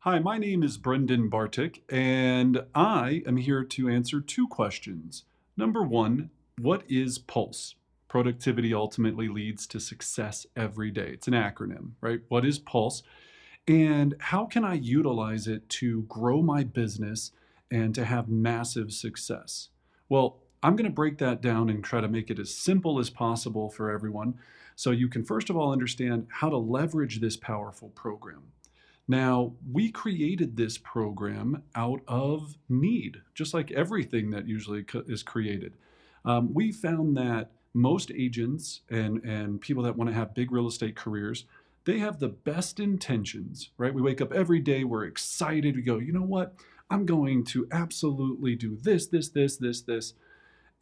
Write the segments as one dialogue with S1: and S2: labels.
S1: Hi, my name is Brendan Bartic, and I am here to answer two questions. Number one, what is Pulse? Productivity ultimately leads to success every day. It's an acronym, right? What is Pulse? And how can I utilize it to grow my business and to have massive success? Well, I'm going to break that down and try to make it as simple as possible for everyone so you can, first of all, understand how to leverage this powerful program. Now, we created this program out of need, just like everything that usually is created. We found that most agents and people that want to have big real estate careers, they have the best intentions, right? We wake up every day, we're excited, we go, you know what? I'm going to absolutely do this, this, this, this, this.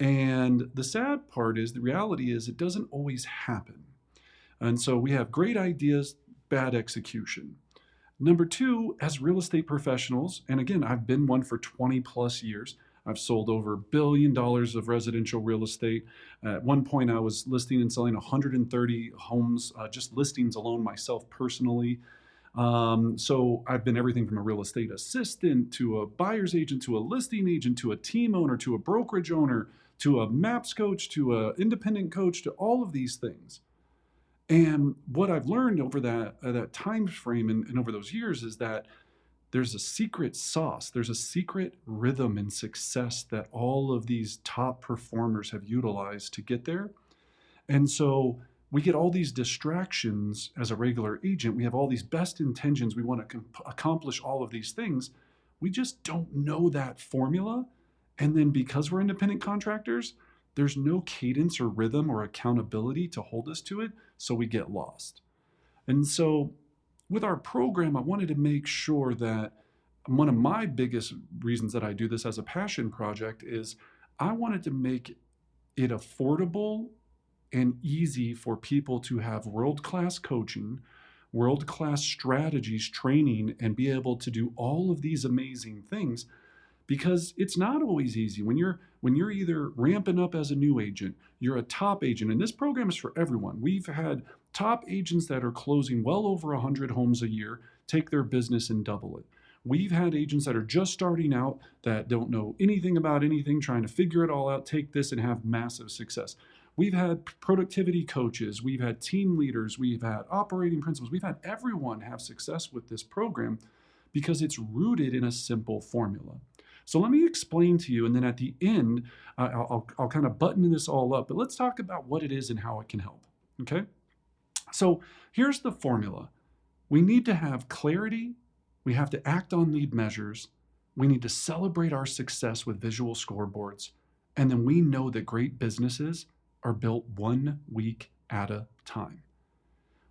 S1: And the sad part is, the reality is, it doesn't always happen. And so we have great ideas, bad execution. Number two, as real estate professionals, and again, I've been one for 20 plus years. I've sold over $1 billion of residential real estate. At one point, I was listing and selling 130 homes, just listings alone myself personally. So I've been everything from a real estate assistant to a buyer's agent to a listing agent to a team owner to a brokerage owner to a MAPS coach to an independent coach to all of these things. And what I've learned over that time frame and over those years is that there's a secret sauce, there's a secret rhythm and success that all of these top performers have utilized to get there. And so we get all these distractions as a regular agent. We have all these best intentions. We want to accomplish all of these things. We just don't know that formula. And then because we're independent contractors, there's no cadence or rhythm or accountability to hold us to it. So we get lost. And so with our program, I wanted to make sure that one of my biggest reasons that I do this as a passion project is I wanted to make it affordable and easy for people to have world-class coaching, world-class strategies, training, and be able to do all of these amazing things, because it's not always easy when you're either ramping up as a new agent, you're a top agent, and this program is for everyone. We've had top agents that are closing well over 100 homes a year take their business and double it. We've had agents that are just starting out that don't know anything about anything, trying to figure it all out, take this and have massive success. We've had productivity coaches, we've had team leaders, we've had operating principals, we've had everyone have success with this program because it's rooted in a simple formula. So let me explain to you, and then at the end, I'll kind of button this all up, but let's talk about what it is and how it can help, okay? So here's the formula. We need to have clarity, we have to act on lead measures, we need to celebrate our success with visual scoreboards, and then we know that great businesses are built 1 week at a time.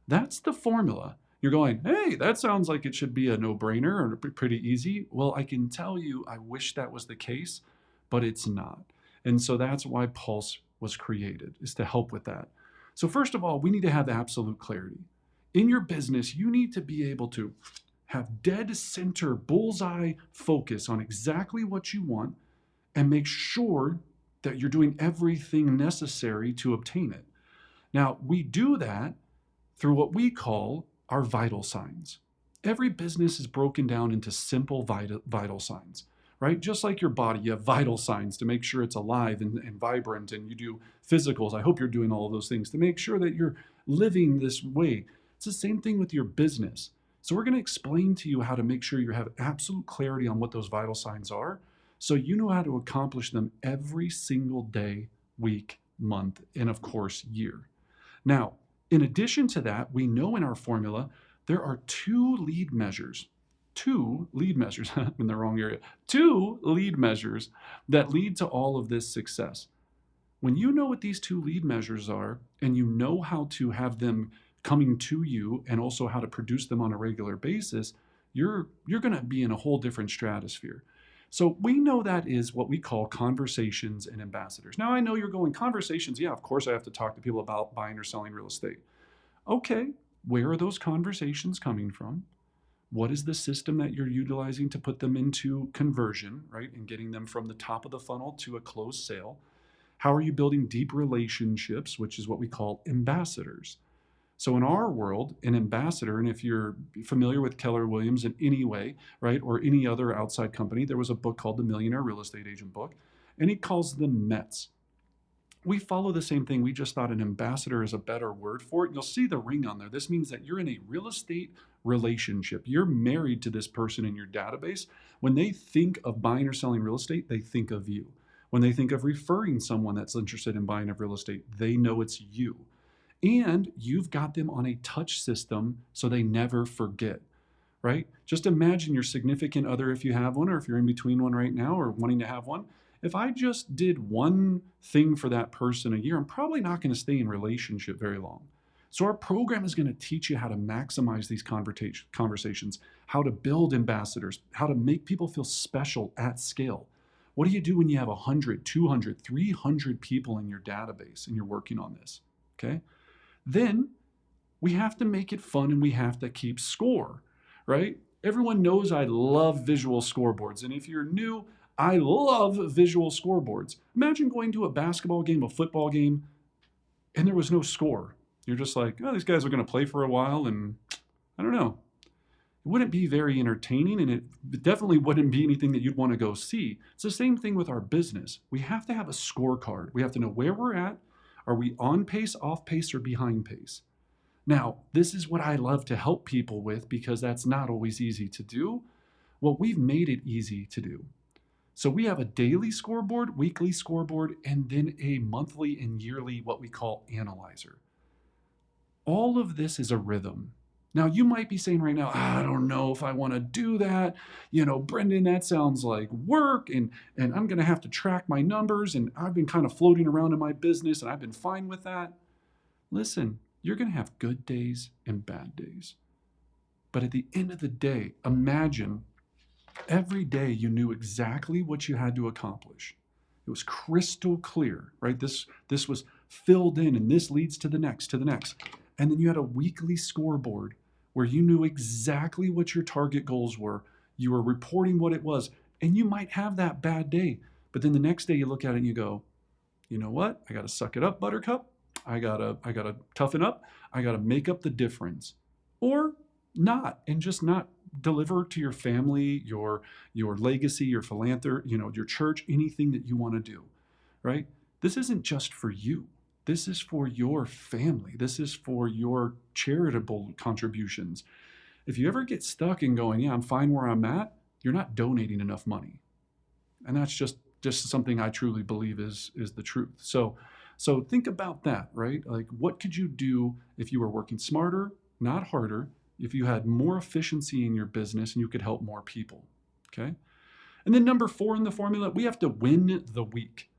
S1: That's the formula. You're going, hey, that sounds like it should be a no-brainer or pretty easy. Well, I can tell you, I wish that was the case, but it's not. And so that's why Pulse was created, is to help with that. So first of all, we need to have absolute clarity. In your business, you need to be able to have dead center, bullseye focus on exactly what you want and make sure that you're doing everything necessary to obtain it. Now, we do that through what we call our vital signs. Every business is broken down into simple vital signs, right? Just like your body, you have vital signs to make sure it's alive and vibrant, and you do physicals. I hope you're doing all of those things to make sure that you're living this way. It's the same thing with your business. So we're going to explain to you how to make sure you have absolute clarity on what those vital signs are, so you know how to accomplish them every single day, week, month, and of course, year. Now, in addition to that, we know in our formula there are two lead measures, I'm in the wrong area, two lead measures that lead to all of this success. When you know what these two lead measures are and you know how to have them coming to you and also how to produce them on a regular basis, you're going to be in a whole different stratosphere. So we know that is what we call conversations and ambassadors. Now I know you're going, conversations, yeah, of course I have to talk to people about buying or selling real estate. Okay, where are those conversations coming from? What is the system that you're utilizing to put them into conversion, right? And getting them from the top of the funnel to a closed sale? How are you building deep relationships, which is what we call ambassadors? So in our world, an ambassador, and if you're familiar with Keller Williams in any way, right, or any other outside company, there was a book called The Millionaire Real Estate Agent Book, and he calls them METs. We follow the same thing. We just thought an ambassador is a better word for it. You'll see the ring on there. This means that you're in a real estate relationship. You're married to this person in your database. When they think of buying or selling real estate, they think of you. When they think of referring someone that's interested in buying of real estate, they know it's you. And you've got them on a touch system so they never forget, right? Just imagine your significant other, if you have one, or if you're in between one right now or wanting to have one. If I just did one thing for that person a year, I'm probably not going to stay in relationship very long. So our program is going to teach you how to maximize these conversations, how to build ambassadors, how to make people feel special at scale. What do you do when you have 100, 200, 300 people in your database and you're working on this? Okay. Then we have to make it fun and we have to keep score, right? Everyone knows I love visual scoreboards. And if you're new, I love visual scoreboards. Imagine going to a basketball game, a football game, and there was no score. You're just like, oh, these guys are going to play for a while, and I don't know. It wouldn't be very entertaining, and it definitely wouldn't be anything that you'd want to go see. It's the same thing with our business. We have to have a scorecard. We have to know where we're at. Are we on pace, off pace, or behind pace? Now, this is what I love to help people with because that's not always easy to do. Well, we've made it easy to do. So we have a daily scoreboard, weekly scoreboard, and then a monthly and yearly what we call analyzer. All of this is a rhythm. Now, you might be saying right now, I don't know if I want to do that. Brendan, that sounds like work, and I'm going to have to track my numbers, and I've been kind of floating around in my business, and I've been fine with that. Listen, you're going to have good days and bad days. But at the end of the day, imagine every day you knew exactly what you had to accomplish. It was crystal clear, right? This was filled in, and this leads to the next, to the next. And then you had a weekly scoreboard where you knew exactly what your target goals were. You were reporting what it was, and you might have that bad day. But then the next day you look at it and you go, you know what? I got to suck it up, Buttercup. I gotta toughen up. I gotta make up the difference, or not, and just not deliver to your family, your legacy, your philanthropy, your church, anything that you want to do, right? This isn't just for you. This is for your family. This is for your charitable contributions. If you ever get stuck in going, yeah, I'm fine where I'm at, you're not donating enough money, and that's just something I truly believe is the truth. So think about that, right? Like, what could you do if you were working smarter, not harder, if you had more efficiency in your business and you could help more people, okay? And then number 4 in the formula, we have to win the week.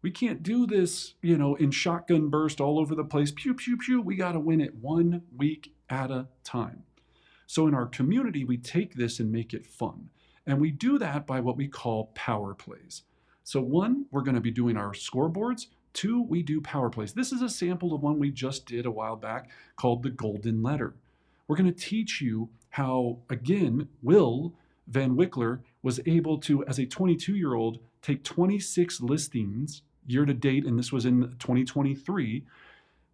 S1: We can't do this, in shotgun burst all over the place. Pew, pew, pew. We got to win it 1 week at a time. So in our community, we take this and make it fun. And we do that by what we call power plays. So 1, we're going to be doing our scoreboards. 2, we do power plays. This is a sample of one we just did a while back called the Golden Letter. We're going to teach you how, again, Will Van Wickler was able to, as a 22-year-old, take 26 listings year to date, and this was in 2023,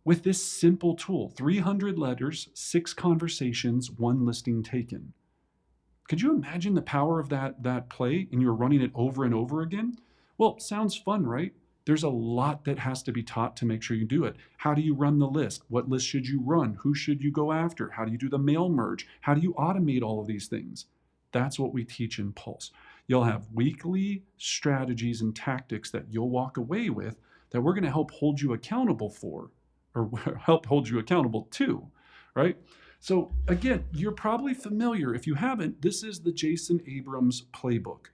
S1: with this simple tool: 300 letters, 6 conversations, 1 listing taken. Could you imagine the power of that play, and you're running it over and over again? Well, sounds fun, right? There's a lot that has to be taught to make sure you do it. How do you run the list? What list should you run? Who should you go after? How do you do the mail merge? How do you automate all of these things? That's what we teach in Pulse. You'll have weekly strategies and tactics that you'll walk away with that we're going to help hold you accountable for, or help hold you accountable to, right? So again, you're probably familiar. If you haven't, this is the Jason Abrams playbook,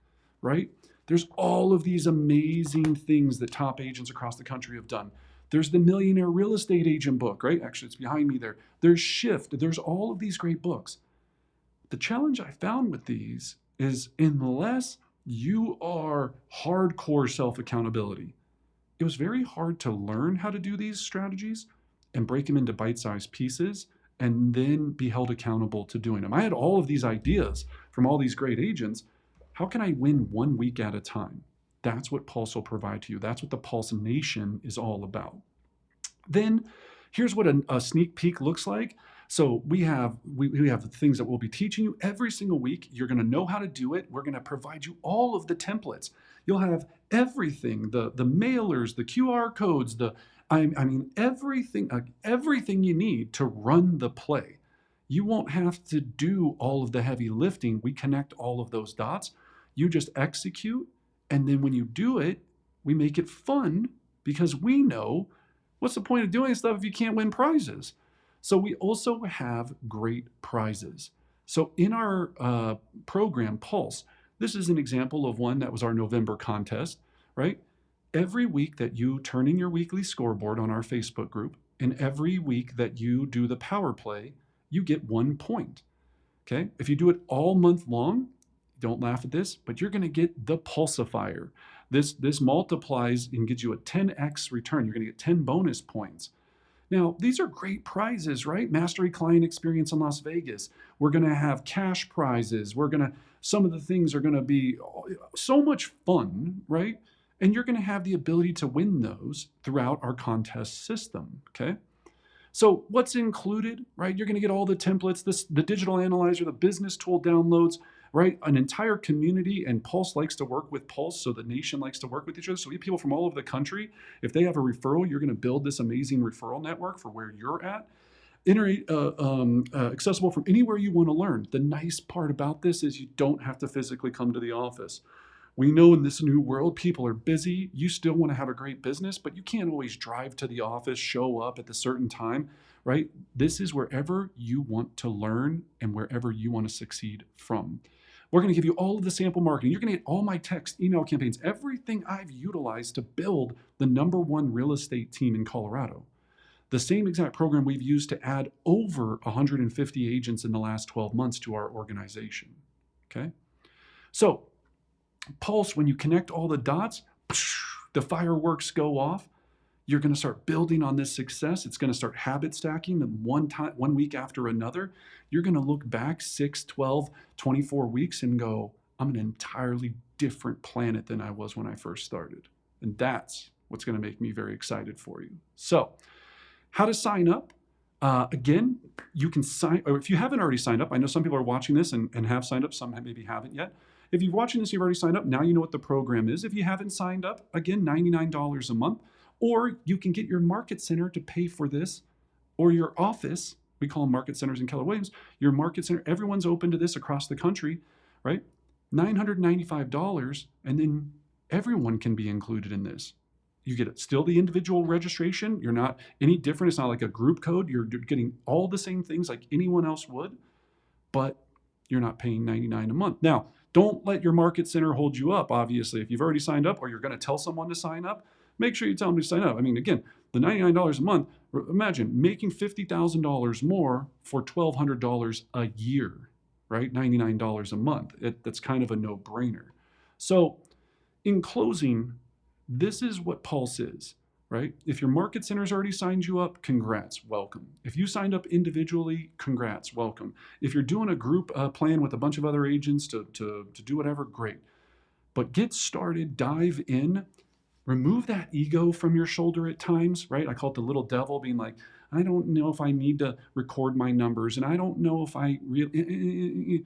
S1: right? There's all of these amazing things that top agents across the country have done. There's the Millionaire Real Estate Agent book, right? Actually, it's behind me there. There's Shift. There's all of these great books. The challenge I found with these is, unless you are hardcore self-accountability, it was very hard to learn how to do these strategies and break them into bite-sized pieces and then be held accountable to doing them. I had all of these ideas from all these great agents. How can I win 1 week at a time? That's what Pulse will provide to you. That's what the Pulse Nation is all about. Then Here's what a sneak peek looks like. So we have the things that we'll be teaching you every single week. You're going to know how to do it. We're going to provide you all of the templates. You'll have everything, the mailers, the QR codes, I mean everything you need to run the play. You won't have to do all of the heavy lifting. We connect all of those dots. You just execute, and then when you do it, we make it fun because we know what's the point of doing stuff if you can't win prizes. So we also have great prizes. So in our program, Pulse, this is an example of one that was our November contest, right? Every week that you turn in your weekly scoreboard on our Facebook group, and every week that you do the power play, you get 1 point. Okay? If you do it all month long, don't laugh at this, but you're going to get the Pulsifier. This multiplies and gives you a 10x return. You're going to get 10 bonus points. Now, these are great prizes, right? Mastery Client Experience in Las Vegas. We're going to have cash prizes. Some of the things are going to be so much fun, right? And you're going to have the ability to win those throughout our contest system, okay? So what's included, right? You're going to get all the templates, the digital analyzer, the business tool downloads, right? An entire community, and Pulse likes to work with Pulse, so the nation likes to work with each other. So we have people from all over the country. If they have a referral, you're going to build this amazing referral network for where you're at. Accessible from anywhere you want to learn. The nice part about this is you don't have to physically come to the office. We know in this new world, people are busy. You still want to have a great business, but you can't always drive to the office, show up at the certain time, right? This is wherever you want to learn and wherever you want to succeed from. We're going to give you all of the sample marketing. You're going to get all my text, email campaigns, everything I've utilized to build the #1 real estate team in Colorado. The same exact program we've used to add over 150 agents in the last 12 months to our organization, okay? So Pulse, when you connect all the dots, the fireworks go off. You're going to start building on this success. It's going to start habit stacking one week after another. You're going to look back 6, 12, 24 weeks and go, I'm an entirely different planet than I was when I first started. And that's what's going to make me very excited for you. So how to sign up? Again, you can sign, or if you haven't already signed up, I know some people are watching this and have signed up, some maybe haven't yet. If you're watching this, you've already signed up, now you know what the program is. If you haven't signed up, again, $99 a month, or you can get your market center to pay for this, or your office, we call them market centers in Keller Williams, your market center, everyone's open to this across the country, right? $995, and then everyone can be included in this. You get still the individual registration. You're not any different. It's not like a group code. You're getting all the same things like anyone else would, but you're not paying $99 a month. Now, don't let your market center hold you up, obviously. If you've already signed up or you're going to tell someone to sign up, make sure you tell them to sign up. I mean, again, the $99 a month, imagine making $50,000 more for $1,200 a year, right? $99 a month. That's kind of a no-brainer. So in closing, this is what Pulse is, right? If your market center's already signed you up, congrats, welcome. If you signed up individually, congrats, welcome. If you're doing a group plan with a bunch of other agents to do whatever, great. But get started, dive in, remove that ego from your shoulder at times, right? I call it the little devil being like, I don't know if I need to record my numbers, and I don't know if I really...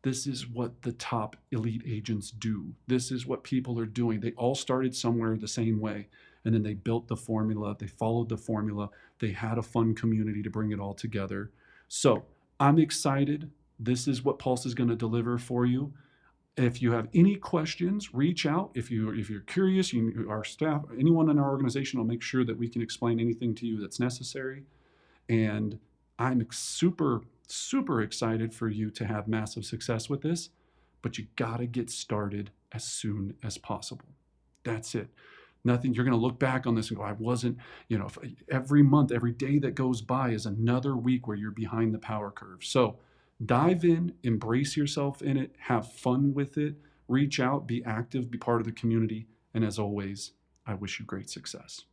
S1: This is what the top elite agents do. This is what people are doing. They all started somewhere the same way, and then they built the formula. They followed the formula. They had a fun community to bring it all together. So I'm excited. This is what Pulse is going to deliver for you. If you have any questions, reach out. If you're curious, our staff, anyone in our organization will make sure that we can explain anything to you that's necessary. And I'm super excited for you to have massive success with this, but you got to get started as soon as possible. That's it. Nothing, you're going to look back on this and go, I wasn't, every month, every day that goes by is another week where you're behind the power curve. So dive in, embrace yourself in it, have fun with it, reach out, be active, be part of the community. And as always, I wish you great success.